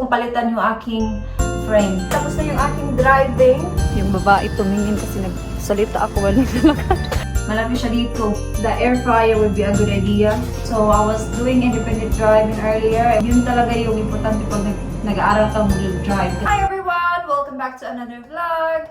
kong palitan yung aking frame. Tapos na yung aking driving. Yung babae tumingin kasi nagsalita ako wala nalakad. Malaki siya dito. The air fryer would be a good idea. So, I was doing independent driving earlier. Yun talaga yung importante pag nag-aaral ka mag-drive. Hi everyone! Welcome back to another vlog.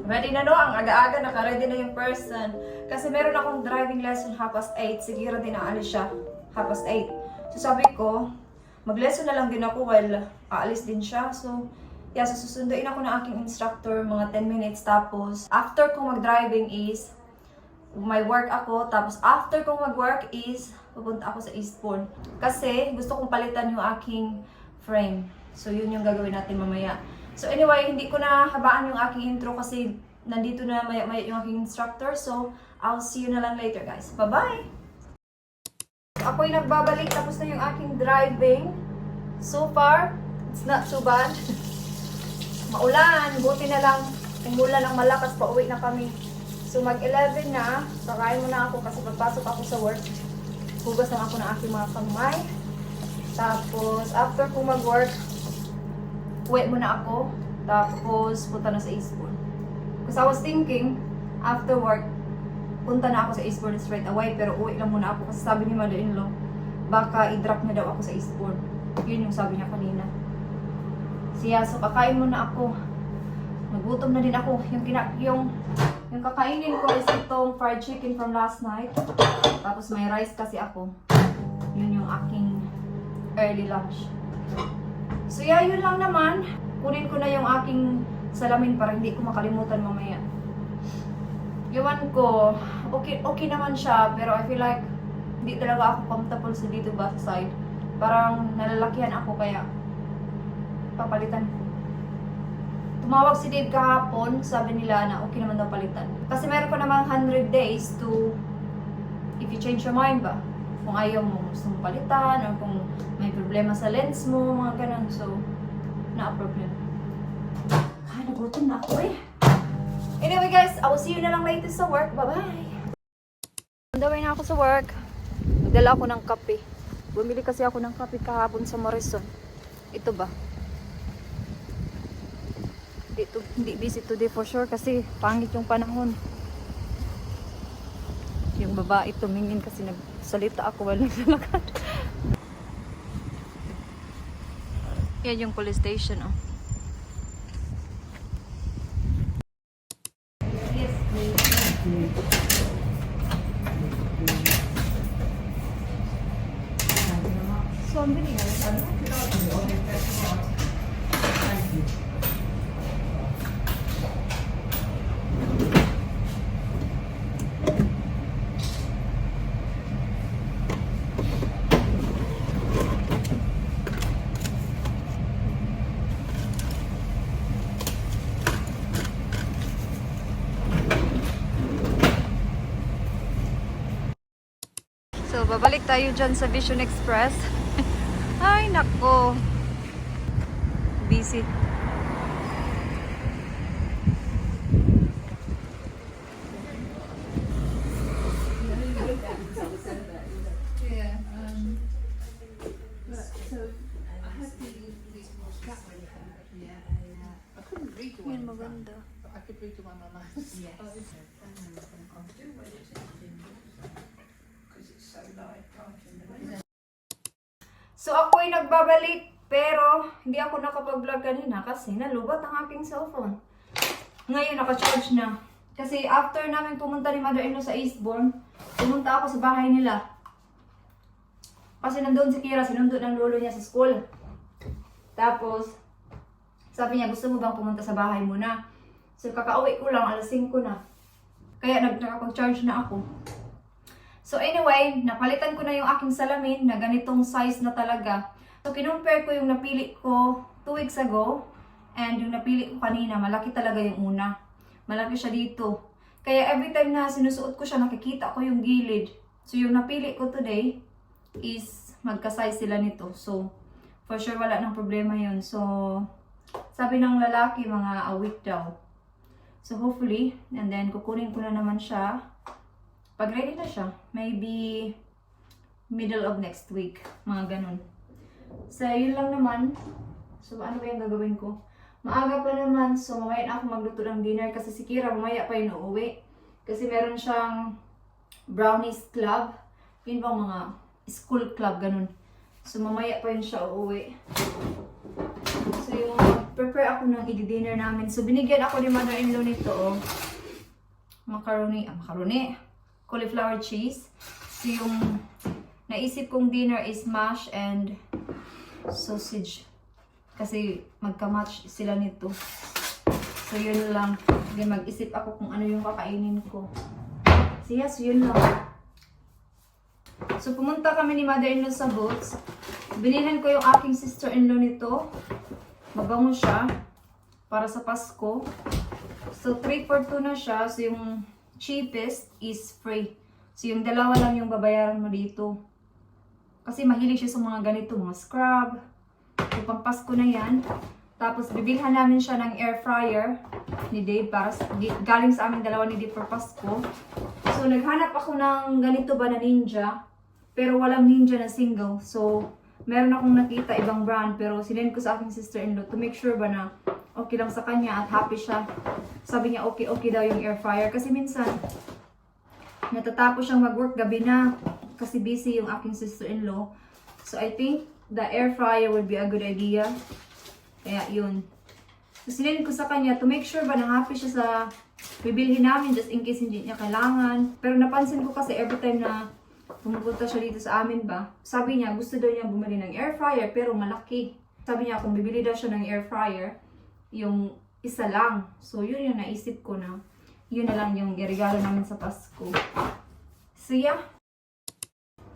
Ready na no? Ang aga-aga, naka-ready na yung person. Kasi meron akong driving lesson 8:30. Sige din ang alis siya. 8:30. So sabi ko, mag-lesson na lang din ako while aalis din siya. So, yeah, so susunduin ako ng aking instructor mga 10 minutes. Tapos, after kong mag-driving is, may work ako. Tapos, after kong mag-work is, pupunta ako sa Eastbourne. Kasi, gusto kong palitan yung aking frame. So, yun yung gagawin natin mamaya. So, anyway, hindi ko na habaan yung aking intro kasi nandito na maya-maya yung aking instructor. So, I'll see you na lang later, guys. Bye-bye! Ako'y nagbabalik, tapos na yung aking driving. So far, it's not too bad. Maulan, buti na lang umulan ang malakas, pauwi na kami. So mag-11 na, kakain muna ako kasi pagpasok ako sa work, hugas lang ako ng aking mga kamay. Tapos after ko mag-work, uwi muna ako. Tapos punta na sa Eastbourne. Because I was thinking, after work, punta na ako sa Eastbourne straight away, pero uwi lang muna ako kasi sabi ni mother-in-law, baka i-drop niya daw ako sa Eastbourne. Yun yung sabi niya kanina. Siya, so kakain muna ako. Nagutom na din ako. Yung kakainin ko is itong fried chicken from last night. Tapos may rice kasi ako. Yun yung aking early lunch. So yeah, yun lang naman. Kunin ko na yung aking salamin para hindi ko makalimutan mamaya. Iwan ko, okay naman siya, pero I feel like hindi talaga ako comfortable sa dito ba sa side. Parang nalalakihan ako kaya papalitan ko. Tumawag si Dave kahapon, sabi nila na okay naman daw palitan. Kasi meron pa namang 100 days to, if you change your mind ba, kung ayaw mo gusto mong palitan, or kung may problema sa lens mo, mga ganun. So, na-problem. Ay, nagutom na ako eh. Anyway guys, I will see you na lang later sa work. Bye-bye! On the way na ako sa work. Nagdala ako ng kape. Bumili kasi ako ng kape kahapon sa Morrison. Ito ba? Hindi busy today for sure kasi pangit yung panahon. Yung babae tumingin kasi nagsalita ako wala nalakad. Yan yung police station oh. Yes, please. So, ang bilis. So, babalik tayo dyan sa Vision Express. Ay, nako. Busy. Yan, maganda. So ako'y nagbabalik pero hindi ako nakapag-vlog kanina kasi nalubat ang aking cellphone. Ngayon naka-charge na. Kasi after namin pumunta ni mother-in-law sa Eastbourne, pumunta ako sa bahay nila. Kasi nandun si Kira, sinundo ng lolo niya sa school. Tapos, sabi niya, gusto mo bang pumunta sa bahay muna? So kakauwi ko lang, 5:00 na. Kaya nakapag-charge na ako. So anyway, napalitan ko na yung aking salamin na ganitong size na talaga. So kinumpare ko yung napili ko 2 weeks ago and yung napili ko kanina, malaki talaga yung una. Malaki siya dito. Kaya every time na sinusuot ko siya, nakikita ko yung gilid. So yung napili ko today is magka-size sila nito. So for sure wala nang problema yun. So sabi ng lalaki, mga a week daw. So hopefully, and then kukunin ko na naman siya. Pag ready na siya, maybe middle of next week, mga ganun. So, yun lang naman. So, ano ba yung gagawin ko? Maaga pa naman, so mamaya na ako magluto ng dinner kasi si Kira mamaya pa yun uuwi. Kasi meron siyang brownies club. Yun bang mga school club, ganun. So, mamaya pa yun siya uuwi. So, yung prepare ako ng i-dinner namin. So, binigyan ako ni mother-in-law nito, oh. Macaroni, cauliflower cheese. So, yung naisip kong dinner is mash and sausage. Kasi magka-match sila nito. So, yun lang. Then, mag-isip ako kung ano yung kakainin ko. So, yes, yun lang. So, pumunta kami ni mother-in-law sa Boots. Binilhan ko yung aking sister-in-law nito. Mabango siya. Para sa Pasko. So, 3 for 2 na siya. So, yung cheapest is free. So, yung dalawa lang yung babayaran mo dito. Kasi mahilig siya sa mga ganito, mga scrub. So, pang Pasko na yan. Tapos, bibilhan namin siya ng air fryer ni Dave. Para galing sa amin dalawa ni Dave for Pasko. So, naghanap ako ng ganito ba na ninja. Pero walang ninja na single. So, meron akong nakita ibang brand. Pero sinend ko sa aking sister-in-law to make sure ba na okay lang sa kanya at happy siya. Sabi niya okay daw yung air fryer. Kasi minsan, natatapos siyang mag-work gabi na. Kasi busy yung aking sister-in-law. So, I think the air fryer would be a good idea. Kaya, yun. So, sinend ko sa kanya to make sure ba na happy siya sa bibilhin namin just in case hindi niya kailangan. Pero napansin ko kasi every time na pumupunta siya dito sa amin ba, sabi niya gusto daw niya bumili ng air fryer pero malaki. Sabi niya kung bibili daw siya ng air fryer, yung isa lang. So, yun yung naisip ko na yun na lang yung regalo namin sa Pasko. So, yeah.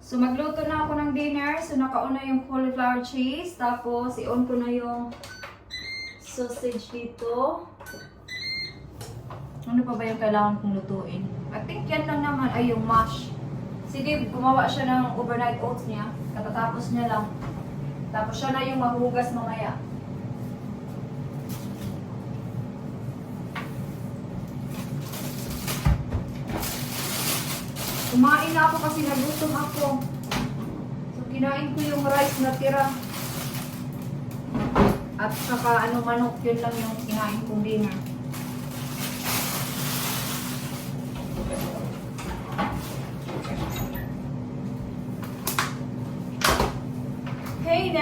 So, magluto na ako ng dinner. So, nakauna yung cauliflower cheese. Tapos, i-on ko na yung sausage dito. Ano pa ba yung kailangan kong lutuin? I think yan lang naman ay yung mash. Si Dave, gumawa siya ng overnight oats niya. Katatapos niya lang. Tapos siya na yung maghugas mamaya. Kumain na ako kasi nagutom ako. So, kinain ko yung rice na tira. At saka manok, yun lang yung kinain kong dinner. Hey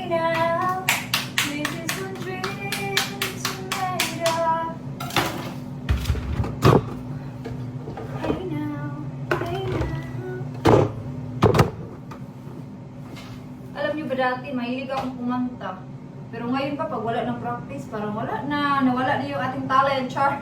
now, this is what dreams are made of. Hey now. Alam niyo ba dati, mahilig akong kumanta. Pero ngayon pa, pag wala ng practice, parang nawala na yung ating talent, char.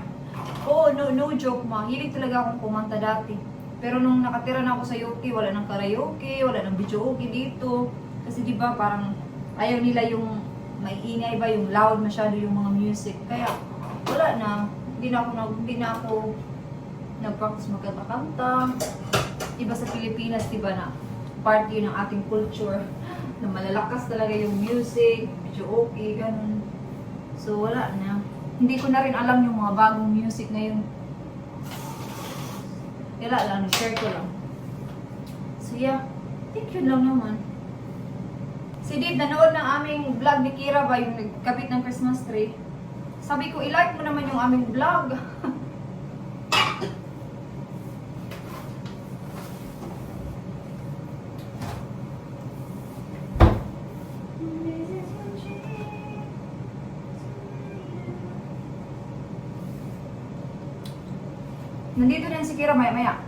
Oh, no joke, mahilig talaga akong kumanta dati. Pero nung nakatira na ako sa UK, wala ng karaoke, wala ng videoke dito. Kasi di ba parang ayaw nila yung maiingay ba, yung loud masyado yung mga music. Kaya wala na, hindi na ako nag-practice magkanta-kanta. Iba sa Pilipinas, di ba na part yun ng ating culture na malalakas talaga yung music, videoke, ganun. So wala na. Hindi ko na rin alam yung mga bagong music ngayon. Kaya lang, share ko lang. So yeah, I think yun lang naman. Si Dave, nanood ng aming vlog ni Kira ba, yung nagkabit ng Christmas tree. Sabi ko, i-like mo naman yung aming vlog. Nandito na si Kira maya-maya.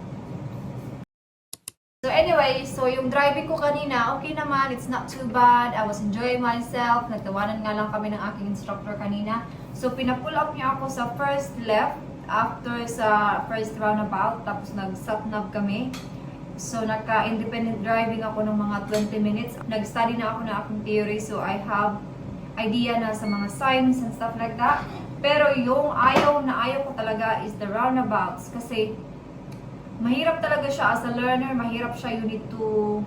So anyway, so yung driving ko kanina, okay naman, it's not too bad. I was enjoying myself. Nagtawanan nga lang kami ng aking instructor kanina. So pinapull up niya ako sa first left after sa first roundabout. Tapos nag-sat-nav kami. So naka-independent driving ako ng mga 20 minutes. Nag-study na ako ng aking theory. So I have idea na sa mga signs and stuff like that. Pero yung ayaw ko talaga is the roundabouts. Kasi mahirap talaga siya as a learner, mahirap siya, you need to,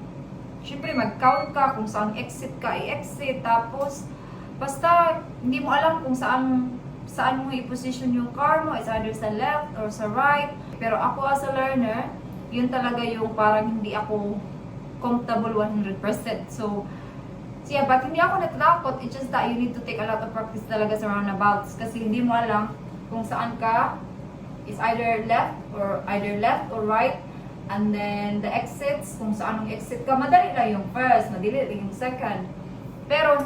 syempre mag-count ka kung saan exit ka, i-exit, tapos, basta, hindi mo alam kung saan mo i-position yung car mo, is either sa left or sa right, pero ako as a learner, yun talaga yung parang hindi ako comfortable 100%, so, So yeah, but hindi ako natatakot. It's just that you need to take a lot of practice talaga sa roundabouts. Kasi hindi mo alam kung saan ka is either left or right. And then the exits, kung saan ang exit ka, madali lang yung first, madali lang yung second. Pero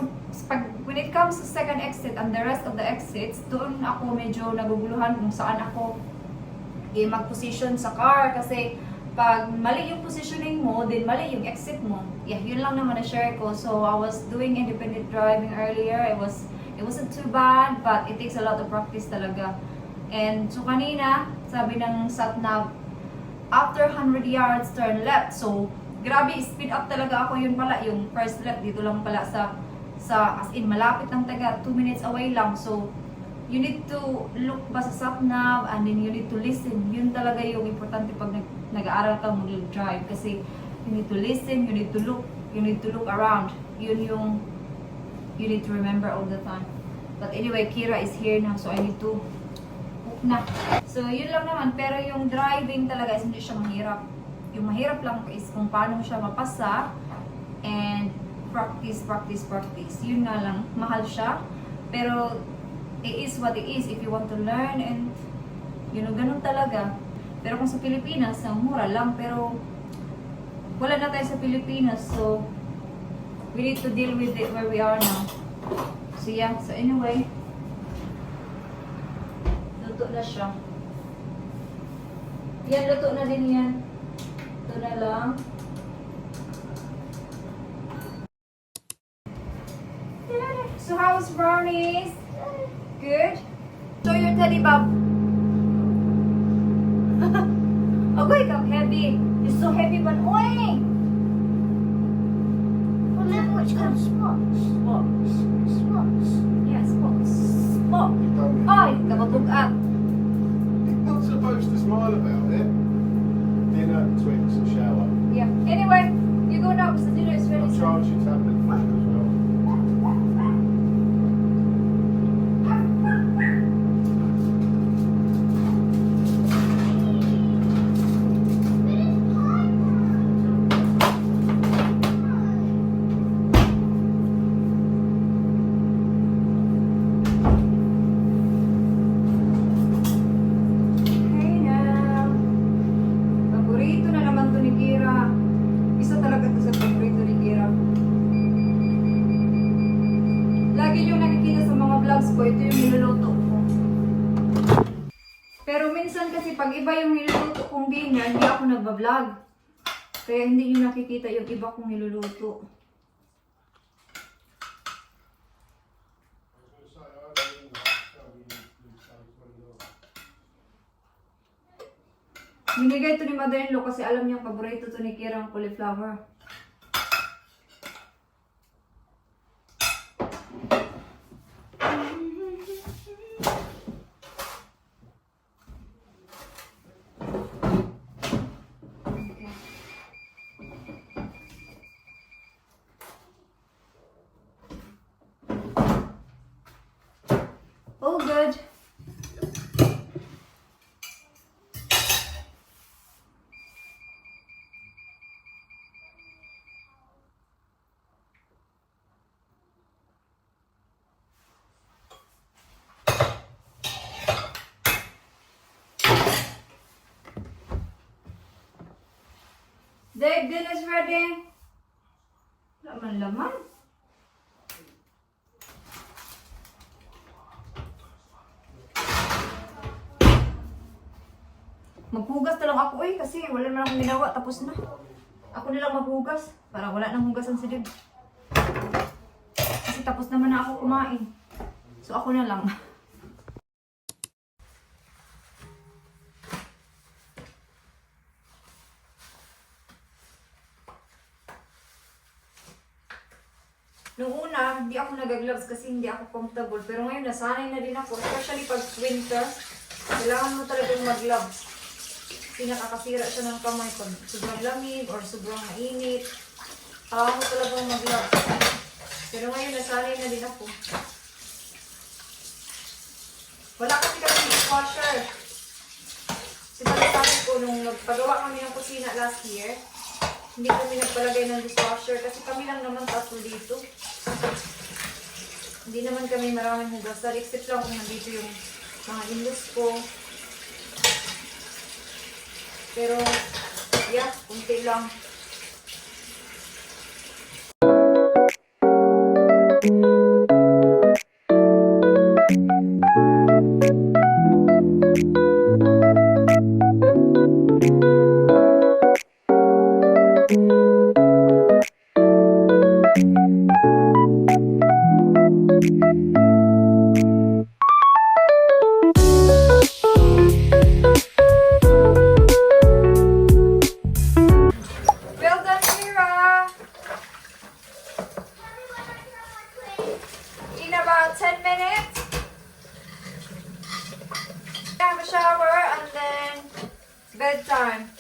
when it comes to second exit and the rest of the exits, doon ako medyo naguguluhan kung saan ako mag-position sa car. Kasi pag mali yung positioning mo, then mali yung exit mo. Yeah, yun lang naman na-share ko. So, I was doing independent driving earlier. It wasn't too bad, but it takes a lot of practice talaga. And so, kanina, sabi ng sat-nav, after 100 yards, turn left. So, grabe, speed up talaga ako. Yun pala, yung first left, dito lang pala sa as in, malapit ng taga, 2 minutes away lang. So, you need to look ba sa sat-nav and then you need to listen. Yun talaga yung importante pag nag-aaral ka mag-drive. Kasi you need to listen, you need to look around. Yun yung you need to remember all the time. But anyway, Kira is here now, so I need to hook na. So yun lang naman, pero yung driving talaga is hindi siya mahirap. Yung mahirap lang is kung paano siya mapasa and practice. Yun nga lang, mahal siya. Pero it is what it is if you want to learn and ganun talaga. Pero kung sa Pilipinas, ang mura lang, pero wala na tayo sa Pilipinas, so we need to deal with it where we are now. So yeah, so anyway, luto na siya. Yan, luto na din yan. Ito na lang. So how's brownies? Good? Show your teddy bob. Agoy, ikaw heavy. You're so heavy, but oy! Remember which kind of spots? Spots. Spots. Yeah, spots. Spot. Ay, kababugat. You're not supposed to smile about it. Dinner, Twix, and shower. Yeah. Anyway, you go now because the dinner is ready. I'll charge your tablet for you as well. Hey now. Paborito na naman to ni Kira. Isa talaga to sa paborito ni Kira. Lagi yung nakikita sa mga vlogs ko, ito yung niluluto ko. Pero minsan kasi pag iba yung niluluto kong dinner, hindi ako nagbablog. Kaya hindi nyo nakikita yung iba kong niluluto. Binigay to ni mother-in-law kasi alam niyang paborito to ni Kira ang cauliflower. All good. Dave, dinner's ready. Laman. Maghugas na lang ako kasi wala naman akong ginawa. Tapos na. Ako na lang maghugas para wala nang hugasan si Dave. Kasi tapos naman na ako kumain. So ako na lang. Noong una, hindi ako nag-gloves kasi hindi ako comfortable. Pero ngayon, nasanay na din ako. Especially pag winter, kailangan mo talagang mag-gloves. Kasi nakakasira siya ng kamay pag sobrang lamig or sobrang mainit. Kailangan mo talagang mag-gloves. Pero ngayon, nasanay na din ako. Wala kasi kami dishwasher. Sabi ko, nung nagpagawa kami ng kusina last year, Hindi kami nagpalagay ng dishwasher kasi kami lang naman tatlo dito. Hindi naman kami maraming hugasan except lang kung nandito yung mga in-laws ko. Pero, yeah, kunti lang. Well done, Mira! In about 10 minutes, have a shower and then bedtime.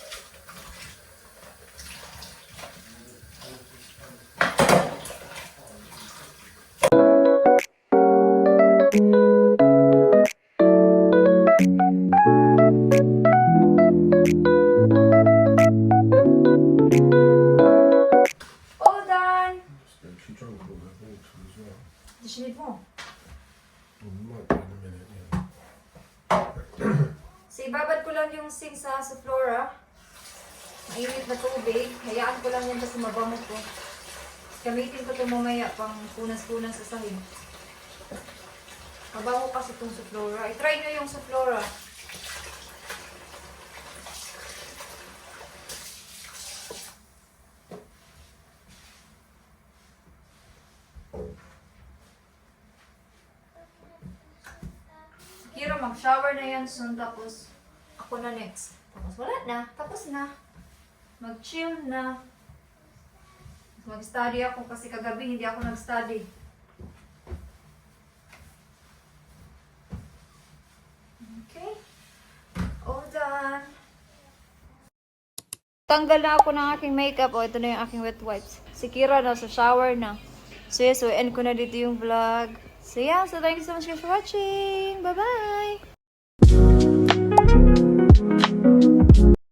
All done! She drank all her water as well. Does she need more? Well, we might be in a minute, yeah. So, ibabad ko lang yung sink sa Flora. Mainit na tubig. Hayaan ko lang yan kasi mabango ko. Gamitin ko ito mamaya pang punas-punas sa sahig. Mabango kasi itong Flora. I-try nyo yung Flora. Kira, mag-shower na yan soon, tapos ako na next. Tapos wala na, tapos na. Mag-chill na. Mag-study ako kasi kagabi hindi ako nag-study. Okay. All done. Tanggal na ako ng aking makeup. O, ito na yung aking wet wipes. Si Kira na sa shower na. So, yes, so end ko na dito yung vlog. So, yeah. So, thank you so much guys for watching. Bye-bye!